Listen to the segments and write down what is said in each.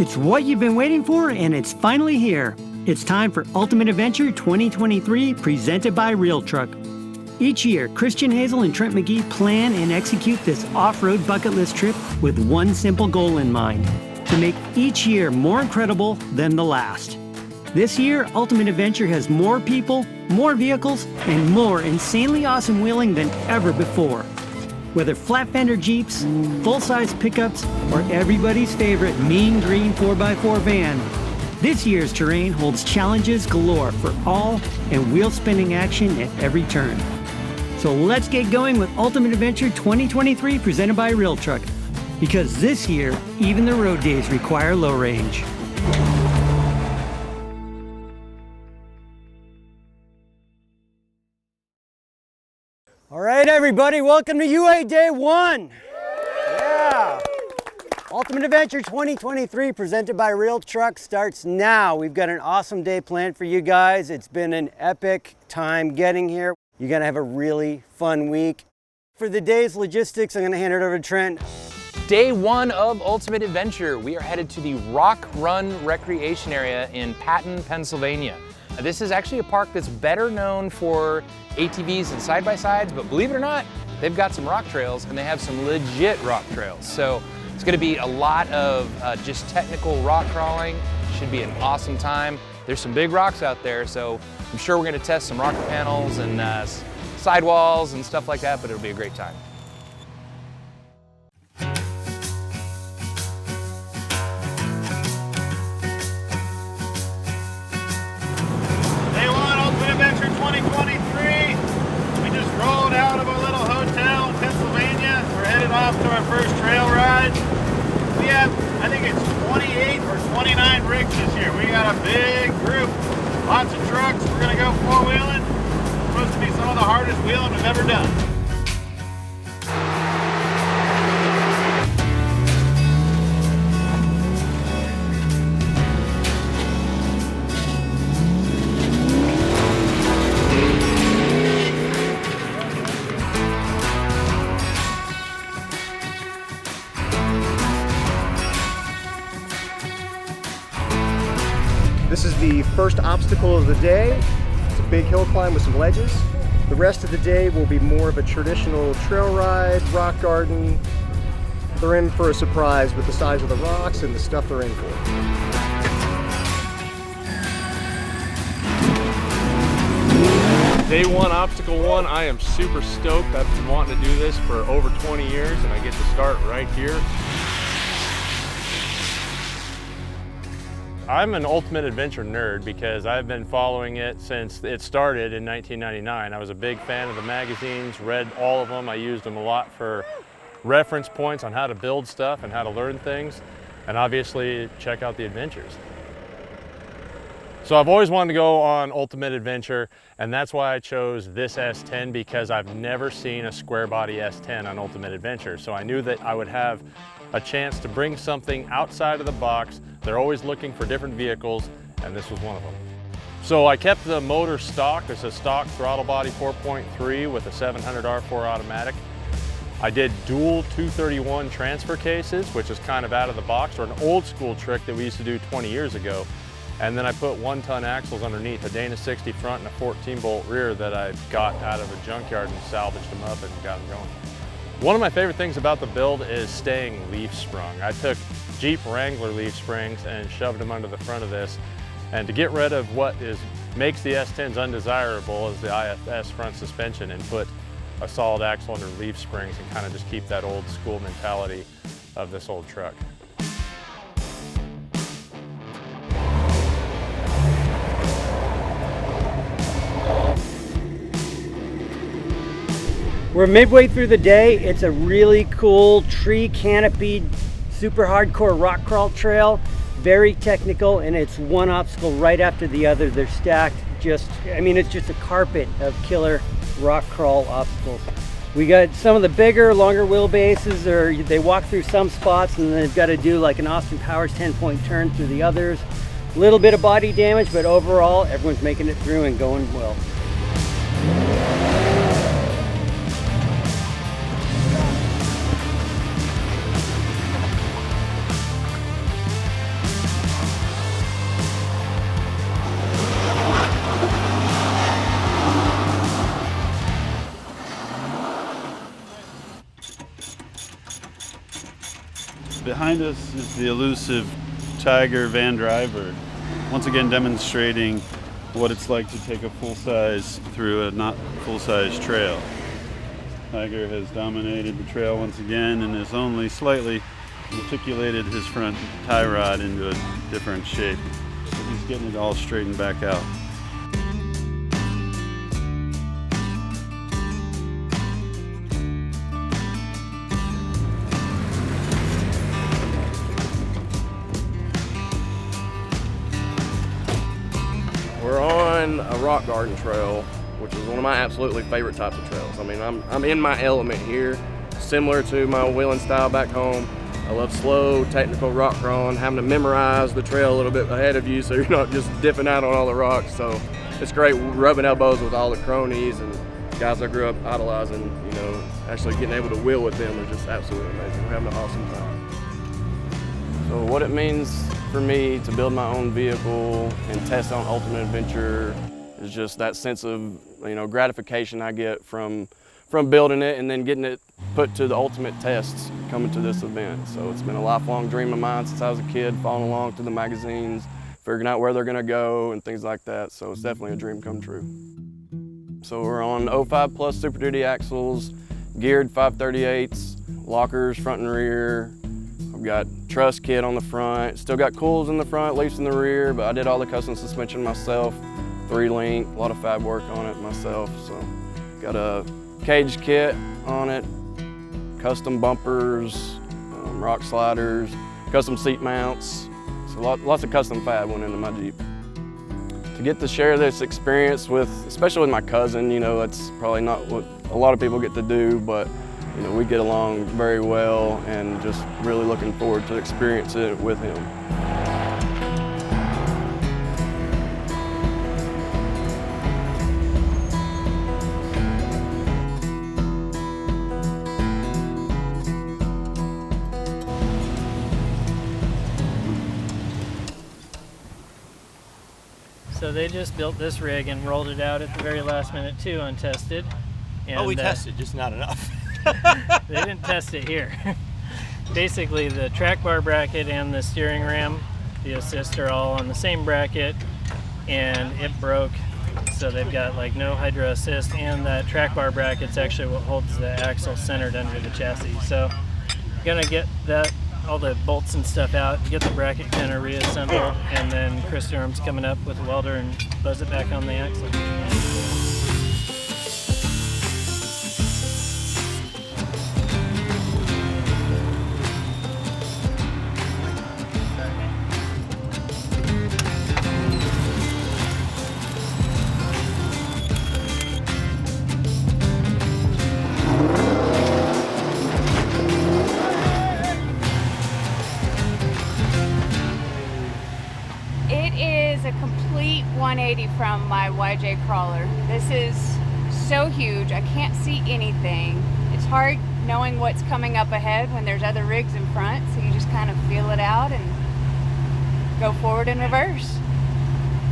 It's what you've been waiting for, and it's finally here. It's time for Ultimate Adventure 2023, presented by RealTruck. Each year, Christian, Hazel, and Trent McGee plan and execute this off-road bucket list trip with one simple goal in mind: to make each year more incredible than the last. This year, Ultimate Adventure has more people, more vehicles, and more insanely awesome wheeling than ever before. Whether flat fender Jeeps, full-size pickups, or everybody's favorite mean green 4x4 van, this year's terrain holds challenges galore for all and wheel spinning action at every turn. So let's get going with Ultimate Adventure 2023 presented by RealTruck, because this year, even the road days require low range. All right, everybody, welcome to UA Day 1. Yeah. Ultimate Adventure 2023 presented by RealTruck starts now. We've got an awesome day planned for you guys. It's been an epic time getting here. You're gonna have a really fun week. For the day's logistics, I'm gonna hand it over to Trent. Day 1 of Ultimate Adventure. We are headed to the Rock Run Recreation Area in Patton, Pennsylvania. This is actually a park that's better known for ATVs and side-by-sides, but believe it or not, they've got some rock trails and they have some legit rock trails. So it's gonna be a lot of just technical rock crawling. Should be an awesome time. There's some big rocks out there, so I'm sure we're gonna test some rocker panels and sidewalls and stuff like that, but it'll be a great time. Day 1, Ultimate Adventure 2023. We just rolled out of our little hotel in Pennsylvania. We're headed off to our first trail ride. We have, I think it's 28 or 29 rigs this year. We got a big group, lots of trucks. We're gonna go four-wheeling. It's supposed to be some of the hardest wheeling we've ever done. This is the first obstacle of the day. It's a big hill climb with some ledges. The rest of the day will be more of a traditional trail ride, rock garden. They're in for a surprise with the size of the rocks and the stuff they're in for. Day 1, Obstacle 1, I am super stoked. I've been wanting to do this for over 20 years and I get to start right here. I'm an Ultimate Adventure nerd because I've been following it since it started in 1999. I was a big fan of the magazines, read all of them. I used them a lot for reference points on how to build stuff and how to learn things, and obviously check out the adventures. So I've always wanted to go on Ultimate Adventure, and that's why I chose this S10, because I've never seen a square body S10 on Ultimate Adventure. So I knew that I would have a chance to bring something outside of the box. They're always looking for different vehicles, and this was one of them. So I kept the motor stock. It's a stock throttle body 4.3 with a 700 R4 automatic. I did dual 231 transfer cases, which is kind of out of the box, or an old school trick that we used to do 20 years ago. And then I put 1-ton axles underneath, a Dana 60 front and a 14-bolt rear that I got out of a junkyard and salvaged them up and got them going. One of my favorite things about the build is staying leaf sprung. I took Jeep Wrangler leaf springs and shoved them under the front of this. And to get rid of what makes the S10s undesirable is the IFS front suspension, and put a solid axle under leaf springs and kind of just keep that old school mentality of this old truck. We're midway through the day. It's a really cool tree canopied, super hardcore rock crawl trail. Very technical, and it's one obstacle right after the other. They're stacked it's just a carpet of killer rock crawl obstacles. We got some of the bigger, longer wheelbases, or they walk through some spots and then they've got to do like an Austin Powers 10-point turn through the others. A little bit of body damage, but overall, everyone's making it through and going well. behind us is the elusive Tiger Van Driver, once again demonstrating what it's like to take a full-size through a not full-size trail. Tiger has dominated the trail once again and has only slightly articulated his front tie rod into a different shape. But he's getting it all straightened back out. We're on a rock garden trail, which is one of my absolutely favorite types of trails. I mean, I'm in my element here, similar to my wheeling style back home. I love slow, technical rock crawling, having to memorize the trail a little bit ahead of you so you're not just dipping out on all the rocks. So it's great rubbing elbows with all the cronies and guys I grew up idolizing, you know, actually getting able to wheel with them is just absolutely amazing. We're having an awesome time. So what it means for me to build my own vehicle and test on Ultimate Adventure is just that sense of, you know, gratification I get from building it and then getting it put to the ultimate tests coming to this event. So it's been a lifelong dream of mine since I was a kid, following along to the magazines, figuring out where they're gonna go and things like that. So it's definitely a dream come true. So we're on 05 Plus Super Duty axles, geared 538s, lockers front and rear. I've got truss kit on the front, still got coils in the front, leafs in the rear, but I did all the custom suspension myself, 3-link, a lot of fab work on it myself. So got a cage kit on it, custom bumpers, rock sliders, custom seat mounts. So lots of custom fab went into my Jeep. To get to share this experience with, especially with my cousin, you know, that's probably not what a lot of people get to do, but you know, we get along very well and just really looking forward to experiencing it with him. So they just built this rig and rolled it out at the very last minute too, untested. And, we tested, just not enough. They didn't test it here. Basically, the track bar bracket and the steering ram, the assist are all on the same bracket, and it broke. So they've got like no hydro assist, and that track bar bracket's actually what holds the axle centered under the chassis. So gonna get that, all the bolts and stuff out, get the bracket kind of reassembled, and then Chris Durham's coming up with a welder and buzz it back on the axle. A complete 180 from my YJ crawler. This is so huge, I can't see anything. It's hard knowing what's coming up ahead when there's other rigs in front, so you just kind of feel it out and go forward and reverse.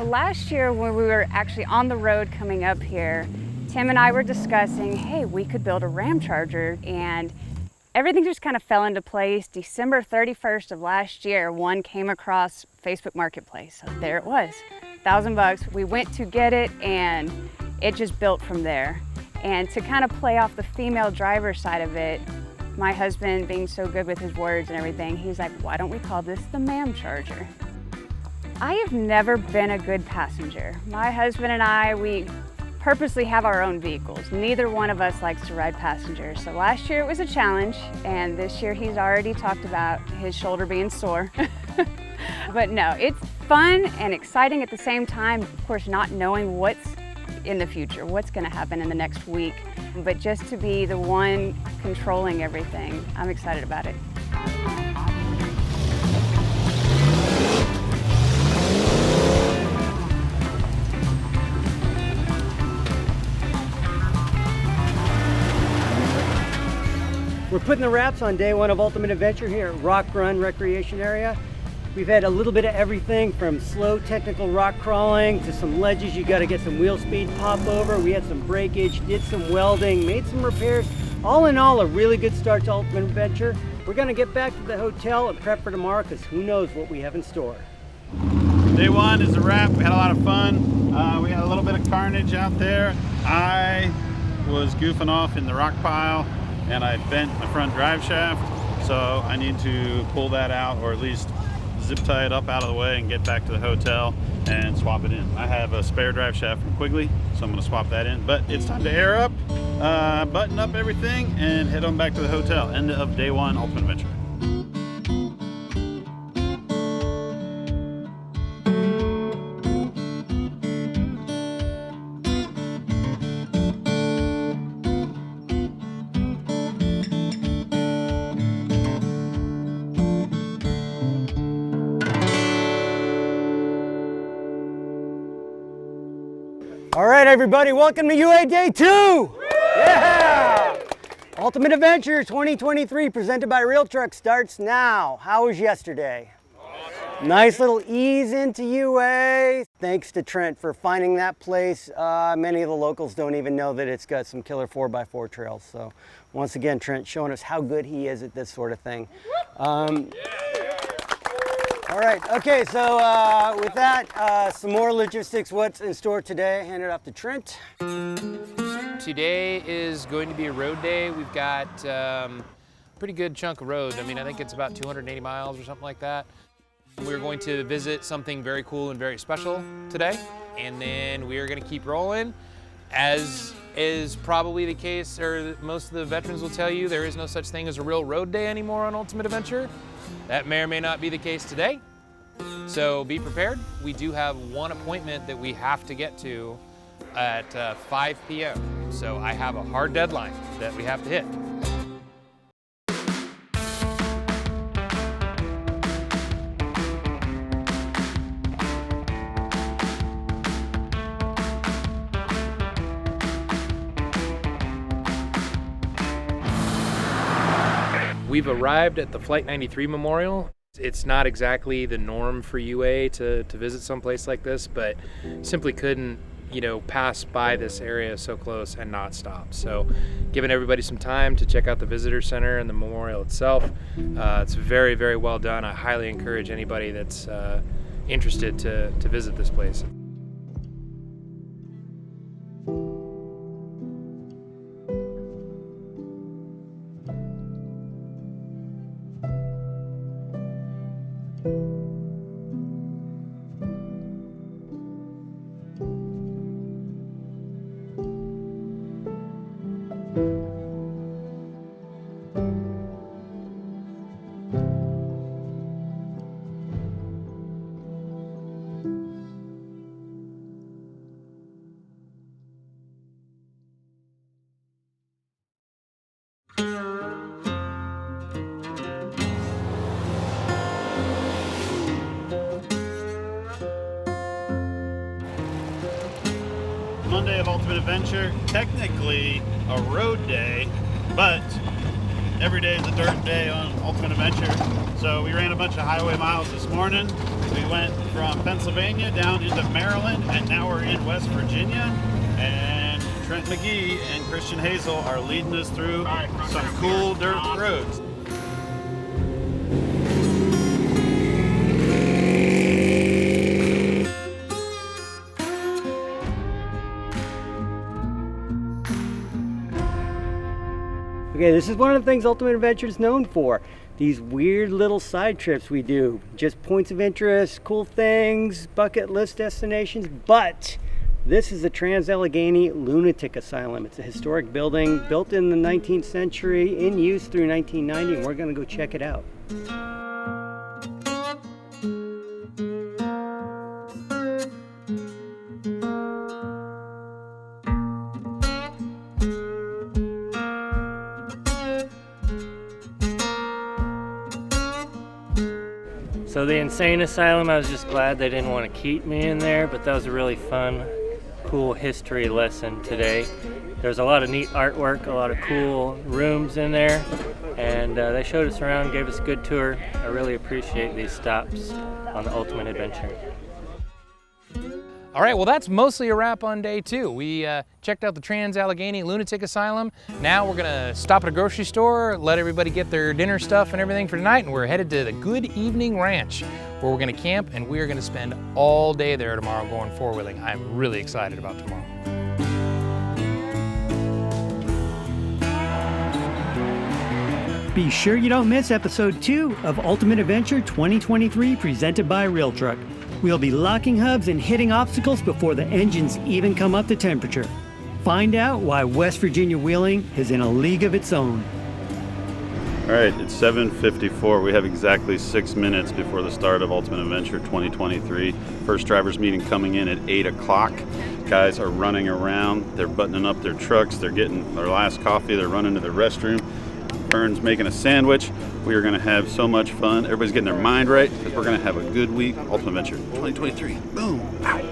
Last year when we were actually on the road coming up here, Tim and I were discussing, hey, we could build a Ram Charger, and everything just kind of fell into place. December 31st of last year, one came across Facebook Marketplace. So there it was, $1,000. We went to get it and it just built from there. And to kind of play off the female driver side of it, my husband being so good with his words and everything, he's like, why don't we call this the Ma'am Charger? I have never been a good passenger. My husband and I, we purposely have our own vehicles. Neither one of us likes to ride passengers. So last year it was a challenge, and this year he's already talked about his shoulder being sore. But no, it's fun and exciting at the same time, of course, not knowing what's in the future, what's gonna happen in the next week. But just to be the one controlling everything, I'm excited about it. We're putting the wraps on day one of Ultimate Adventure here at Rock Run Recreation Area. We've had a little bit of everything from slow technical rock crawling to some ledges you got to get some wheel speed pop over. We had some breakage, did some welding, made some repairs. All in all, a really good start to Ultimate Adventure. We're gonna get back to the hotel and prep for tomorrow because who knows what we have in store. Day one is a wrap. We had a lot of fun. We had a little bit of carnage out there. I was goofing off in the rock pile and I bent my front drive shaft. So I need to pull that out, or at least zip tie it up out of the way and get back to the hotel and swap it in. I have a spare drive shaft from Quigley, so I'm gonna swap that in. But it's time to air up, button up everything, and head on back to the hotel. End of day one, Ultimate Adventure. All right, everybody, welcome to UA Day 2! Yeah! Ultimate Adventure 2023 presented by RealTruck starts now. How was yesterday? Awesome. Nice little ease into UA. Thanks to Trent for finding that place. Many of the locals don't even know that it's got some killer 4x4 trails. So once again, Trent showing us how good he is at this sort of thing. All right, okay, so with that, some more logistics, what's in store today? Hand it off to Trent. Today is going to be a road day. We've got a pretty good chunk of road. I mean, I think it's about 280 miles or something like that. We're going to visit something very cool and very special today, and then we are going to keep rolling. As is probably the case, or most of the veterans will tell you, there is no such thing as a real road day anymore on Ultimate Adventure. That may or may not be the case today, so be prepared. We do have one appointment that we have to get to at 5 p.m. So I have a hard deadline that we have to hit. We've arrived at the Flight 93 Memorial. It's not exactly the norm for UA to visit someplace like this, but simply couldn't, pass by this area so close and not stop. So giving everybody some time to check out the visitor center and the memorial itself. It's very, very well done. I highly encourage anybody that's interested to visit this place. Monday of Ultimate Adventure, technically a road day, but every day is a dirt day on Ultimate Adventure. So we ran a bunch of highway miles this morning. We went from Pennsylvania down into Maryland, and now we're in West Virginia. And Trent McGee and Christian Hazel are leading us through some cool dirt roads. Okay, this is one of the things Ultimate Adventure is known for. These weird little side trips we do. Just points of interest, cool things, bucket list destinations, but this is the Trans-Allegheny Lunatic Asylum. It's a historic building built in the 19th century, in use through 1990, and we're gonna go check it out. So the insane asylum, I was just glad they didn't want to keep me in there, but that was a really fun, cool history lesson today. There's a lot of neat artwork, a lot of cool rooms in there, and they showed us around, gave us a good tour. I really appreciate these stops on the Ultimate Adventure. All right, well, that's mostly a wrap on day 2. We checked out the Trans-Allegheny Lunatic Asylum. Now we're gonna stop at a grocery store, let everybody get their dinner stuff and everything for tonight, and we're headed to the Good Evening Ranch, where we're gonna camp, and we're gonna spend all day there tomorrow going four-wheeling. I'm really excited about tomorrow. Be sure you don't miss episode 2 of Ultimate Adventure 2023 presented by RealTruck. We'll be locking hubs and hitting obstacles before the engines even come up to temperature. Find out why West Virginia wheeling is in a league of its own. All right, it's 7:54. We have exactly 6 minutes before the start of Ultimate Adventure 2023. First drivers meeting coming in at 8 o'clock. Guys are running around. They're buttoning up their trucks. They're getting their last coffee. They're running to the restroom. Vern's making a sandwich. We are going to have so much fun. Everybody's getting their mind right because we're going to have a good week. Ultimate Adventure 2023. Boom. Ow.